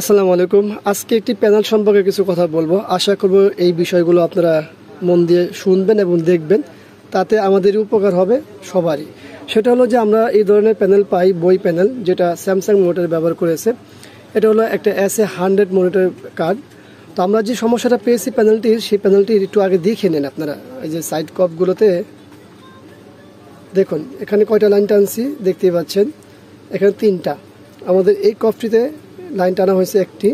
আসসালামু আলাইকুম। আজকে একটি প্যানেল সম্পর্কে কিছু কথা বলবো। আশা করব এই বিষয়গুলো আপনারা মন দিয়ে শুনবেন এবং দেখবেন, তাতে আমাদের উপকার হবে সবারই। সেটা হলো যে আমরা এই ধরনের প্যানেল পাই, বই প্যানেল, যেটা স্যামসাং মোটর ব্যবহার করেছে। এটা হলো একটা SA100 মনিটর কার্ড। তো আমরা যে সমস্যাটা পেয়েছি প্যানেলটির, সেই প্যানেলটি একটু আগে দেখে নেন আপনারা। এই যে সাইড কপগুলোতে দেখুন, এখানে কয়টা লাইন টানছি দেখতেই পাচ্ছেন, এখানে 3টা। আমাদের এই কপটিতে লাইন টানা হয়েছে একটি,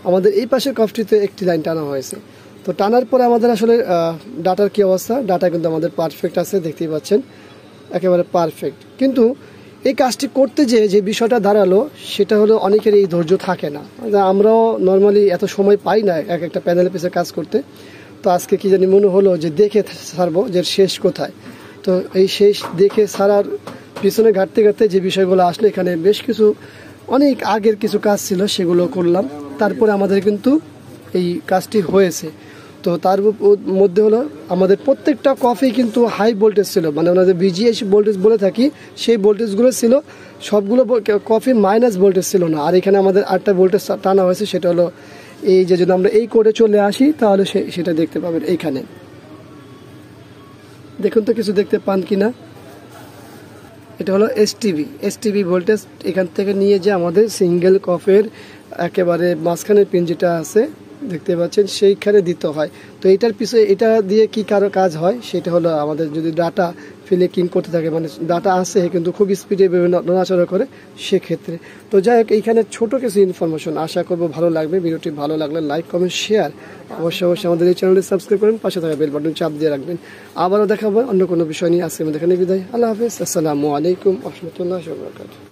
আমাদের এই পাশের কপটিতে একটি লাইন টানা হয়েছে। তো টানার পরে আমাদের আসলে ডাটার কি অবস্থা, ডাটা কিন্তু আমাদের পারফেক্ট আছে, দেখতেই পাচ্ছেন একেবারে পারফেক্ট। কিন্তু এই কাজটি করতে যে বিষয়টা দাঁড়ালো, সেটা হলো অনেকের এই ধৈর্য থাকে না। আমরাও নর্মালি এত সময় পাই না এক একটা প্যানেলের পিছনে কাজ করতে। তো আজকে কি জানি মনে হলো যে দেখে ছাড়বো যে শেষ কোথায়। তো এই শেষ দেখে ছাড়ার পিছনে ঘাটতে ঘাটতে যে বিষয়গুলো আসলে, এখানে বেশ কিছু অনেক আগের কিছু কাজ ছিল, সেগুলো করলাম। তারপরে আমাদের কিন্তু এই কাজটি হয়েছে। তো তার মধ্যে হলো আমাদের প্রত্যেকটা কফি কিন্তু হাই ভোল্টেজ ছিল, মানে আমরা যে VGA ভোল্টেজ বলে থাকি, সেই ভোল্টেজগুলো ছিল সবগুলো কফি মাইনাস ভোল্টেজ ছিল না। আর এখানে আমাদের 8টা ভোল্টেজ টানা হয়েছে। সেটা হলো এই যে যদি আমরা এই কোডে চলে আসি, তাহলে সেটা দেখতে পাবেন। এইখানে দেখুন তো কিছু দেখতে পান কিনা। এটা হলো এসটিভি ভোল্টেজ। এখান থেকে নিয়ে যে আমাদের সিঙ্গেল কফের একেবারে মাঝখানের পিন যেটা আছে দেখতে পাচ্ছেন, সেইখানে দিতে হয়। তো এটার পিছনে এটা দিয়ে কি কারো কাজ হয়, সেটা হলো আমাদের যদি ডাটা ফিলিং করতে থাকে, মানে ডাটা আসে কিন্তু খুব স্পিডে বিভিন্ন নড়াচড়া করে, সেক্ষেত্রে। তো যাই হোক, এইখানে ছোট কিছু ইনফরমেশন, আশা করবো ভালো লাগবে। ভিডিওটি ভালো লাগলে লাইক, কমেন্ট, শেয়ার অবশ্যই আমাদের এই চ্যানেলটি সাবস্ক্রাইব করেন, পাশে থাকা বেল বাটন চাপ দিয়ে রাখবেন। আবারও দেখাবো অন্য কোনো বিষয় নিয়ে। আজকে আমি দেখানি বিদায়। আল্লাহ হাফেজ। আসসালামু আলাইকুম ওয়া রাহমাতুল্লাহি ওয়া বারাকাতুহু।